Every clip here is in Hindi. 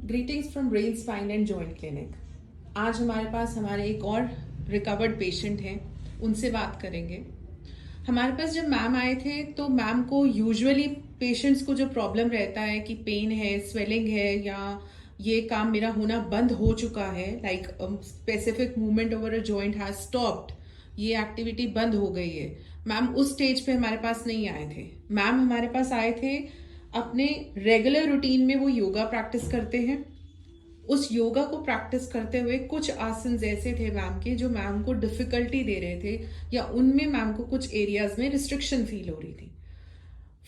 Greetings from brain spine and joint clinic. आज हमारे पास हमारे एक और रिकवर्ड पेशेंट हैं, उनसे बात करेंगे। हमारे पास जब मैम आए थे तो मैम को यूजुअली पेशेंट्स को जो प्रॉब्लम रहता है कि पेन है, स्वेलिंग है, या ये काम मेरा होना बंद हो चुका है, like specific movement over a joint has stopped, ये एक्टिविटी बंद हो गई है। मैम उस स्टेज पे हमारे पास नहीं आए थे। मैम हमारे पास आए थे अपने रेगुलर रूटीन में वो योगा प्रैक्टिस करते हैं। उस योगा को प्रैक्टिस करते हुए कुछ आसन ऐसे थे मैम के जो मैम को डिफिकल्टी दे रहे थे, या उनमें मैम को कुछ एरियाज में रिस्ट्रिक्शन फील हो रही थी।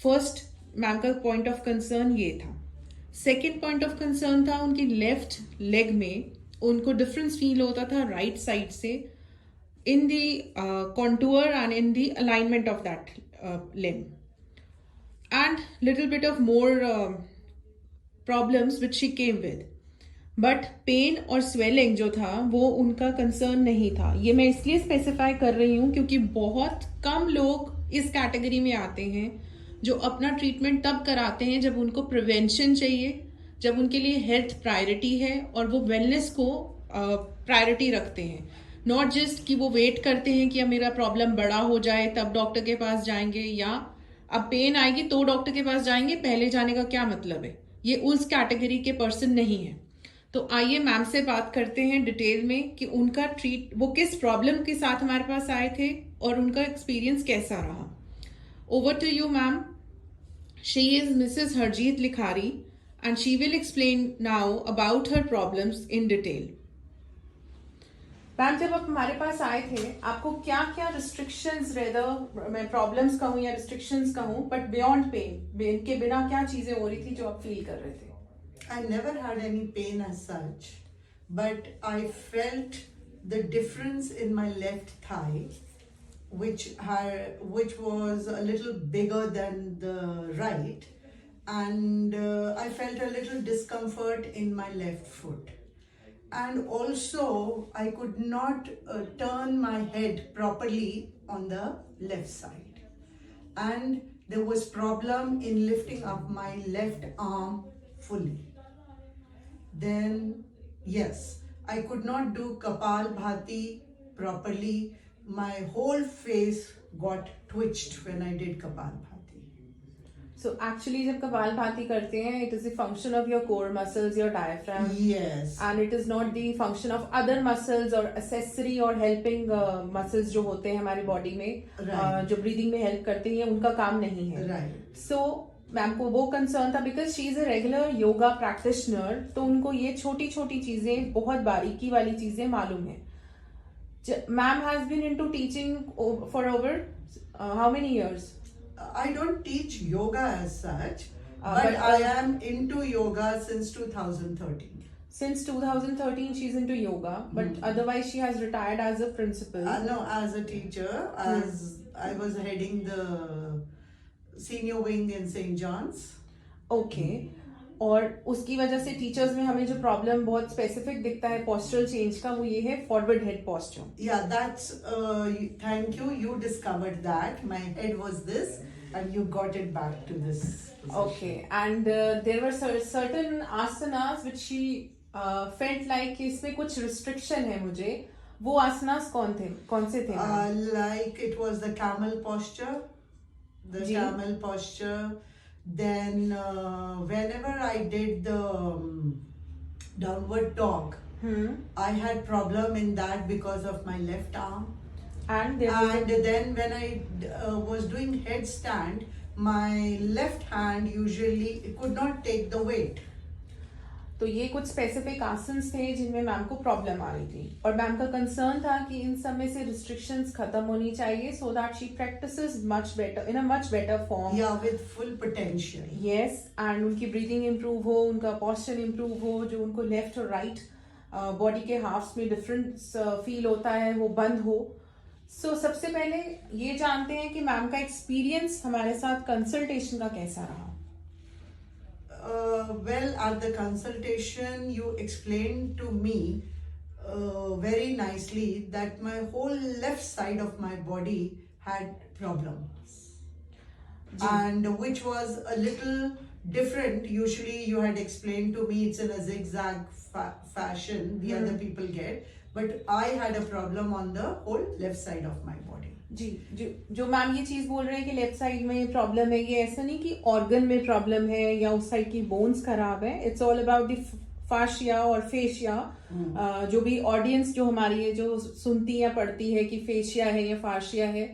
फर्स्ट मैम का पॉइंट ऑफ कंसर्न ये था। सेकेंड पॉइंट ऑफ कंसर्न था उनकी लेफ्ट लेग में उनको डिफरेंस फील होता था राइट साइड से, in the contour and in the alignment of that limb, and little bit of more problems which she came with. But pain और स्वेलिंग जो था वो उनका कंसर्न नहीं था। ये मैं इसलिए स्पेसिफाई कर रही हूँ क्योंकि बहुत कम लोग इस कैटेगरी में आते हैं जो अपना ट्रीटमेंट तब कराते हैं जब उनको प्रिवेंशन चाहिए, जब उनके लिए हेल्थ प्रायोरिटी है और वो वेलनेस को प्रायोरिटी रखते हैं। नॉट जस्ट कि वो वेट करते हैं कि अब मेरा प्रॉब्लम बड़ा हो जाए तब डॉक्टर के पास जाएंगे, या अब पेन आएगी तो डॉक्टर के पास जाएंगे, पहले जाने का क्या मतलब है। ये उस कैटेगरी के पर्सन नहीं है। तो आइए मैम से बात करते हैं डिटेल में कि उनका वो किस प्रॉब्लम के साथ हमारे पास आए थे और उनका एक्सपीरियंस कैसा रहा। Over to you ma'am. She is Mrs Harjeet Likhari and she will explain now about her problems in detail. Ma'am जब आप हमारे पास आए थे आपको क्या क्या रिस्ट्रिक्शंस, रेदर मैं प्रॉब्लम्स कहूँ या रिस्ट्रिक्शंस कहूँ, बट बियॉन्ड पेन के बिना क्या चीजें हो रही थी जो आप फील कर रहे थे? I never had any pain as such, but I felt the difference in my left thigh, which was a little bigger than the right, and I felt a little discomfort in my left foot. And also I could not turn my head properly on the left side, and there was problem in lifting up my left arm fully. Then yes, I could not do Kapalbhati properly. My whole face got twitched when I did Kapalbhati. So actually जब कपालभाति करते हैं it is the function of your core muscles, your diaphragm. Yes. And it is not the function of other muscles or accessory or helping muscles जो होते हैं हमारी बॉडी में, right. जो ब्रीदिंग में हेल्प करते हैं, उनका काम नहीं है। Right. So मैम को वो कंसर्न था because she is a regular yoga practitioner, तो उनको ये छोटी छोटी चीजें, बहुत बारीकी वाली चीजें मालूम है। Ma'am has been into teaching for over how many years? I don't teach yoga as such, but I am into yoga since 2013. Since 2013 she's into yoga, but otherwise she has retired as a principal. No, as a teacher, as I was heading the senior wing in St. John's. Okay. और उसकी वजह से टीचर्स में हमें जो प्रॉब्लम बहुत स्पेसिफिक दिखता है पोस्चरल चेंज का, वो ये है forward head posture. Yeah, that's thank you. You discovered that my head was this, and you got it back to this position. Okay, and there were certain asanas which she felt like इसमें कुछ restriction है मुझे। वो asanas कौन से थे? Like it was the camel posture, camel posture. Then whenever I did the downward dog, I had problem in that because of my left arm. And then when I was doing headstand, my left hand usually could not take the weight. तो ये कुछ स्पेसिफिक आसन्स थे जिनमें मैम को प्रॉब्लम आ रही थी, और मैम का कंसर्न था कि इन सब में से रिस्ट्रिक्शंस खत्म होनी चाहिए so that she practices much better, in a much better form, या with full potential. Yes, and उनकी ब्रीदिंग इंप्रूव हो, उनका पोस्चर इंप्रूव हो, जो उनको लेफ्ट और राइट बॉडी के हाफ्स में डिफरेंस फील होता है वो बंद हो। सो सबसे पहले ये जानते हैं कि मैम का एक्सपीरियंस हमारे साथ कंसल्टेशन का कैसा रहा। Well, at the consultation, you explained to me very nicely that my whole left side of my body had problems, and which was a little different. Usually, you had explained to me it's in a zigzag fashion the other people get, but I had a problem on the whole left side of my body. जी जो मैम ये चीज बोल रहे हैं कि लेफ्ट साइड में प्रॉब्लम है, ये ऐसा नहीं कि ऑर्गन में प्रॉब्लम है या उस साइड की बोन्स खराब है. इट्स ऑल अबाउट द फाशिया और फेशिया. जो भी ऑडियंस जो हमारी है जो सुनती या पढ़ती है कि फेशिया है या फाशिया है,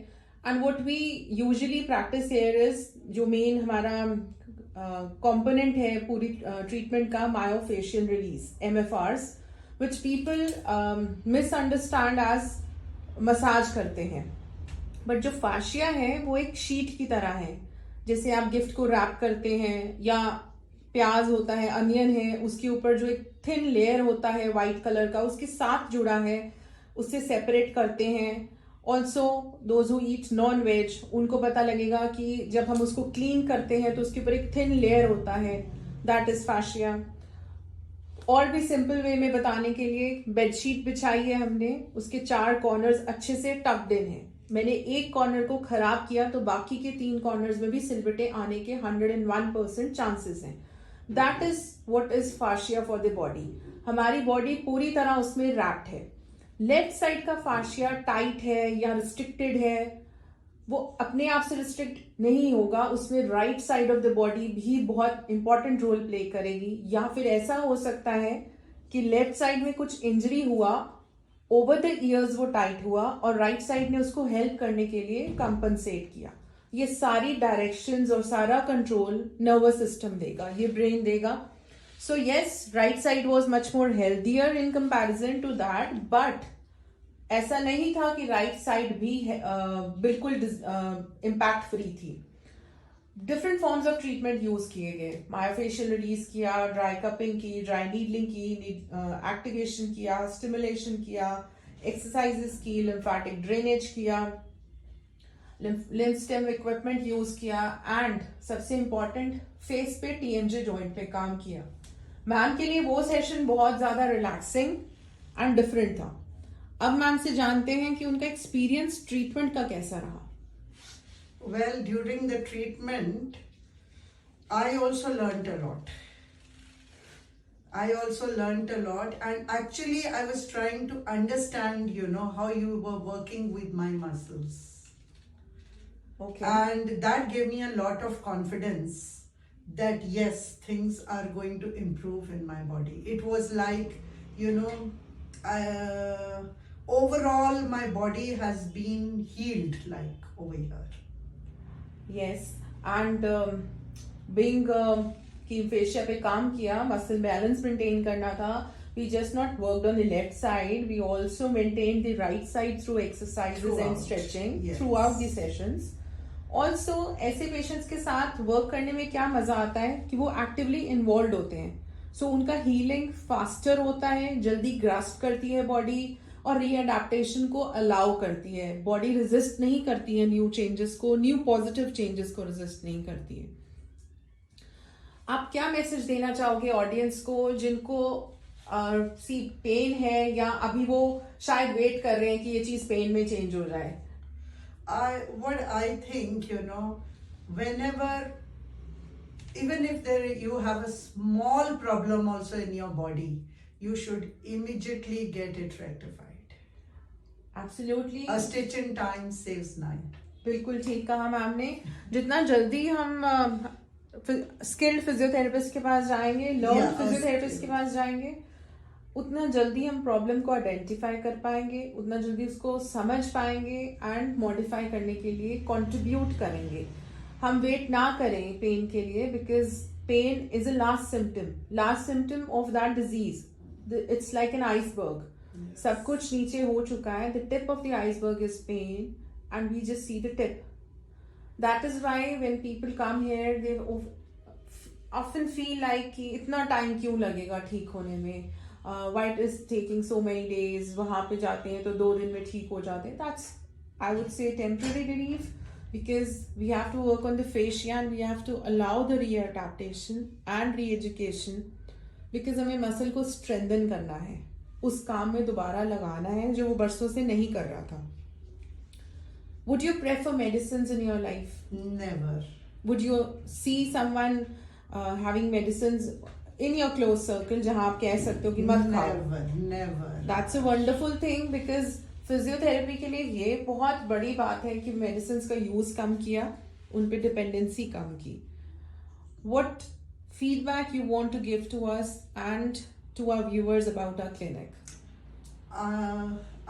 and what we usually practice here is जो मेन हमारा कंपोनेंट है पूरी ट्रीटमेंट का, myofascial release, MFRs, which people misunderstand as massage करते हैं. बट जो फाशिया है वो एक शीट की तरह है. जैसे आप गिफ्ट को रैप करते हैं, या प्याज होता है, अनियन है, उसके ऊपर जो एक थिन लेयर होता है व्हाइट कलर का, उसके साथ जुड़ा है, उससे सेपरेट करते हैं. Also those who eat non veg, उनको पता लगेगा कि जब हम उसको क्लीन करते हैं तो उसके ऊपर एक थिन लेयर होता है, दैट इज फाशिया. और भी सिंपल वे में बताने के लिए, बेडशीट बिछाई है हमने, उसके 4 कॉर्नर्स अच्छे से टक्ड इन है. मैंने एक कॉर्नर को खराब किया तो बाकी के 3 कॉर्नर्स में भी सिलवटें आने के 101% चांसेस हैं. That is what is fascia for the body. हमारी बॉडी पूरी तरह उसमें रैप्ड है. लेफ्ट साइड का फाशिया टाइट है या रिस्ट्रिक्टेड है, वो अपने आप से रिस्ट्रिक्ट नहीं होगा, उसमें right side of the body भी बहुत इंपॉर्टेंट रोल प्ले करेगी. या फिर ऐसा हो सकता है कि लेफ्ट साइड में कुछ इंजरी हुआ, ओवर द ईयर्स वो टाइट हुआ और राइट साइड ने उसको हेल्प करने के लिए कंपनसेट किया. ये सारी डायरेक्शंस और सारा कंट्रोल नर्वस सिस्टम देगा, ये ब्रेन देगा. So yes, right side was much more healthier in comparison to that, but ऐसा नहीं था कि राइट साइड भी बिल्कुल इम्पैक्ट फ्री थी. Different forms of treatment use किए गए. मायोफेशियल रिलीज किया, ड्राई कपिंग की, ड्राई नीडलिंग की, एक्टिवेशन किया, स्टिमुलेशन किया, एक्सरसाइजेस की, लिम्फेटिक ड्रेनेज किया, लिम्फ स्टेम इक्विपमेंट यूज किया, एंड सबसे इंपॉर्टेंट फेस पे TMJ जॉइंट पे काम किया. मैम के लिए वो सेशन बहुत ज्यादा रिलैक्सिंग एंड डिफरेंट था. अब मैम से जानते हैं कि उनका एक्सपीरियंस ट्रीटमेंट का कैसा रहा. Well, during the treatment, I also learnt a lot. And actually I was trying to understand, how you were working with my muscles. Okay. And that gave me a lot of confidence that yes, things are going to improve in my body. It was like, overall my body has been healed like over here. Yes, and being कि फेशिया पे काम किया, मसल बैलेंस मेंटेन करना था. We just not worked on the left side, we also maintained the right side through exercises and stretching throughout the sessions. Also ऐसे पेशेंट्स के साथ वर्क करने में क्या मजा आता है कि वो एक्टिवली इन्वॉल्व होते हैं. सो उनका हीलिंग फास्टर होता है, जल्दी ग्रास्प करती है बॉडी और रीअडेप्टेशन को अलाउ करती है. बॉडी रेजिस्ट नहीं करती है न्यू चेंजेस को, न्यू पॉजिटिव चेंजेस को रेजिस्ट नहीं करती है. आप क्या मैसेज देना चाहोगे ऑडियंस को जिनको पेन है या अभी वो शायद वेट कर रहे हैं कि ये चीज पेन में चेंज हो जाए? What I think, whenever, even if you have a small problem also in your body, you should immediately get it rectified. Absolutely. A stitch in time saves 9. बिल्कुल ठीक कहा मैम ने. जितना जल्दी हम स्किल्ड फिजियोथेरेपिस्ट के पास जाएंगे, लर्न फिजियोथेरेपिस्ट के पास जाएंगे, उतना जल्दी हम प्रॉब्लम को आइडेंटिफाई कर पाएंगे, उतना जल्दी उसको समझ पाएंगे एंड मॉडिफाई करने के लिए कंट्रीब्यूट करेंगे. हम वेट ना करें पेन के लिए, because pain is a last symptom of that disease. It's like an iceberg. सब कुछ नीचे हो चुका है. The tip of the iceberg is pain and we just see the tip. That is why when people come here, they often feel like कि इतना टाइम क्यों लगेगा ठीक होने में, why it is taking so many days. वहाँ पे जाते हैं तो 2 दिन में ठीक हो जाते हैं. That's, I would say, temporary relief, because we have to work on the fascia and we have to allow the readaptation and re-education, because हमें मसल को strengthen करना है, उस काम में दोबारा लगाना है जो वो बरसों से नहीं कर रहा था. Would you prefer medicines in your life? Never. Would you see someone having medicines in your close circle जहां आप कह सकते हो कि मत खाओ? never. That's a wonderful thing, because physiotherapy के लिए ये बहुत बड़ी बात है कि मेडिसिन का यूज कम किया, उन पे डिपेंडेंसी कम की. What feedback you want to give to us and to our viewers about our clinic?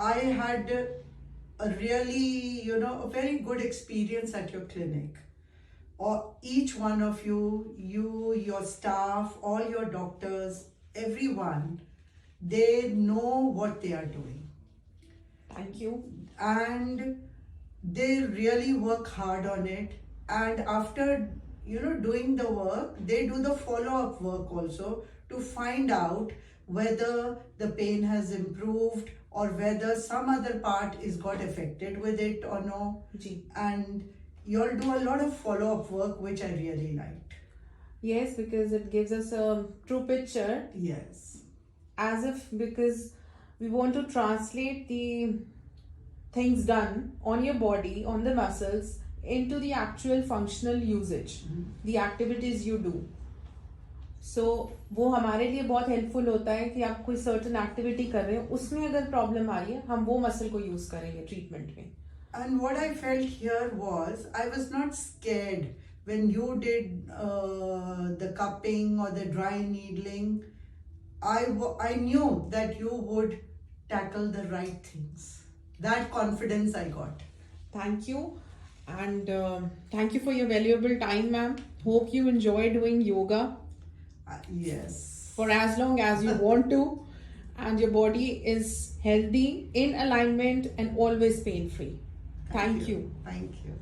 I had a really, a very good experience at your clinic. Or each one of you, your staff, all your doctors, everyone, they know what they are doing. Thank you. And they really work hard on it. And after, doing the work, they do the follow-up work also to find out whether the pain has improved or whether some other part is got affected with it or no. जी. And you all do a lot of follow-up work, which I really liked. Yes, because it gives us a true picture, Yes. as if, because we want to translate the things done on your body, on the muscles, into the actual functional usage, the activities you do. So वो हमारे लिए बहुत हेल्पफुल होता है कि आप कोई सर्टन एक्टिविटी कर रहे हो, उसमें अगर प्रॉब्लम आ रही है हम वो मसल को यूज करेंगे ट्रीटमेंट में. And what I felt here was I was not scared when you did the cupping or the dry needling. I knew that you would tackle the right things. That confidence I got. Thank you, and thank you for your valuable time, ma'am. Hope you enjoy doing yoga Yes. for as long as you want to, and your body is healthy, in alignment, and always pain free. Thank you. Thank you.